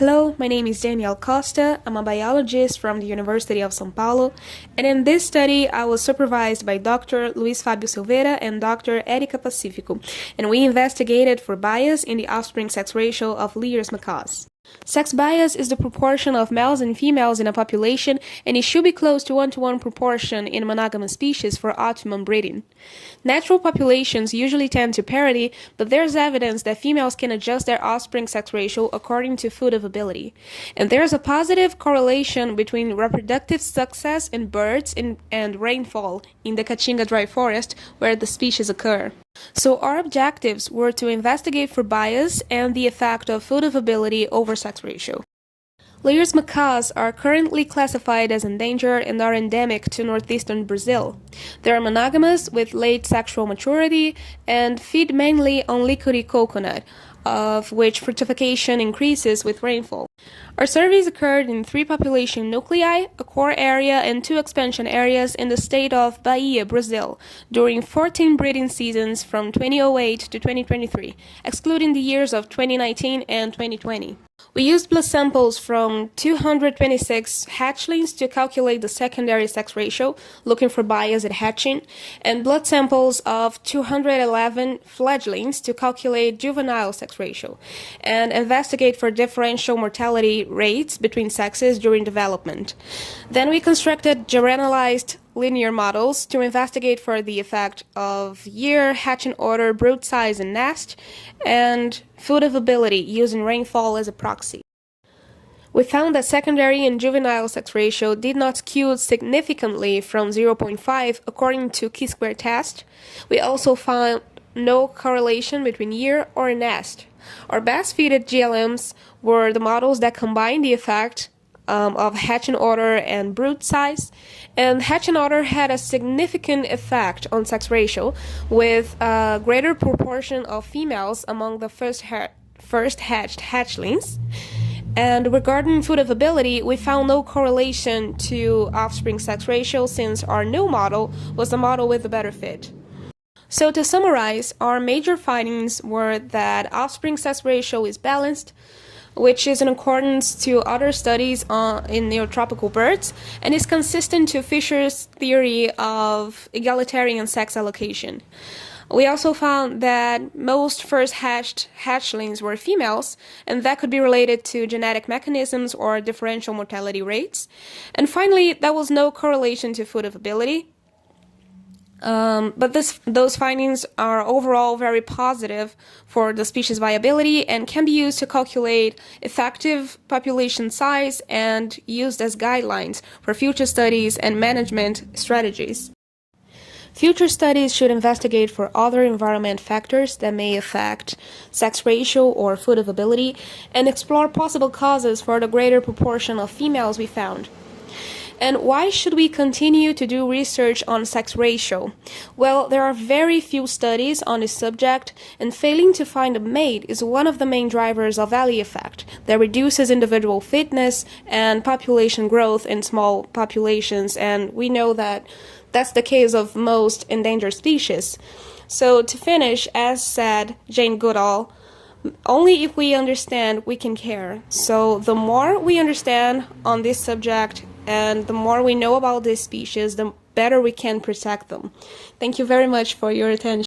Hello, my name is Daniele Costa. I'm a biologist from the University of São Paulo, and in this study I was supervised by Dr. Luis Fabio Silveira and Dr. Erika Pacifico, and we investigated for bias in the offspring sex ratio of Lear's macaws. Sex bias is the proportion of males and females in a population, and it should be close to 1-to-1 proportion in monogamous species for optimum breeding. Natural populations usually tend to parity, but there's evidence that females can adjust their offspring sex ratio according to food availability. And there's a positive correlation between reproductive success in birds and rainfall in the Caatinga dry forest where the species occur. So our objectives were to investigate for bias and the effect of food availability over sex ratio. Lear's macaws are currently classified as endangered and are endemic to northeastern Brazil. They are monogamous with late sexual maturity and feed mainly on licuri coconut, of which fructification increases with rainfall. Our surveys occurred in 3 population nuclei, a core area, and 2 expansion areas in the state of Bahia, Brazil, during 14 breeding seasons from 2008 to 2023, excluding the years of 2019 and 2020. We used blood samples from 226 hatchlings to calculate the secondary sex ratio, looking for bias at hatching, and blood samples of 211 fledglings to calculate juvenile sex ratio, and investigate for differential mortality rates between sexes during development. Then we constructed generalized linear models to investigate for the effect of year, hatching order, brood size, and nest, and food availability using rainfall as a proxy. We found that secondary and juvenile sex ratio did not skew significantly from 0.5 according to chi-square test. We also found no correlation between year or nest. Our best fitted GLMs were the models that combined the effect of hatching order and brood size, and hatching order had a significant effect on sex ratio, with a greater proportion of females among the first hatched hatchlings. And regarding food availability, we found no correlation to offspring sex ratio since our new model was the model with the better fit. So to summarize, our major findings were that offspring sex ratio is balanced, which is in accordance to other studies in neotropical birds, and is consistent to Fisher's theory of egalitarian sex allocation. We also found that most first hatched hatchlings were females, and that could be related to genetic mechanisms or differential mortality rates. And finally, there was no correlation to food availability. But those findings are overall very positive for the species viability and can be used to calculate effective population size and used as guidelines for future studies and management strategies. Future studies should investigate for other environment factors that may affect sex ratio or food availability and explore possible causes for the greater proportion of females we found. And why should we continue to do research on sex ratio? Well, there are very few studies on this subject, and failing to find a mate is one of the main drivers of valley effect that reduces individual fitness and population growth in small populations, and we know that that's the case of most endangered species. So to finish, as said Jane Goodall, only if we understand we can care. So the more we understand on this subject and the more we know about this species, the better we can protect them. Thank you very much for your attention.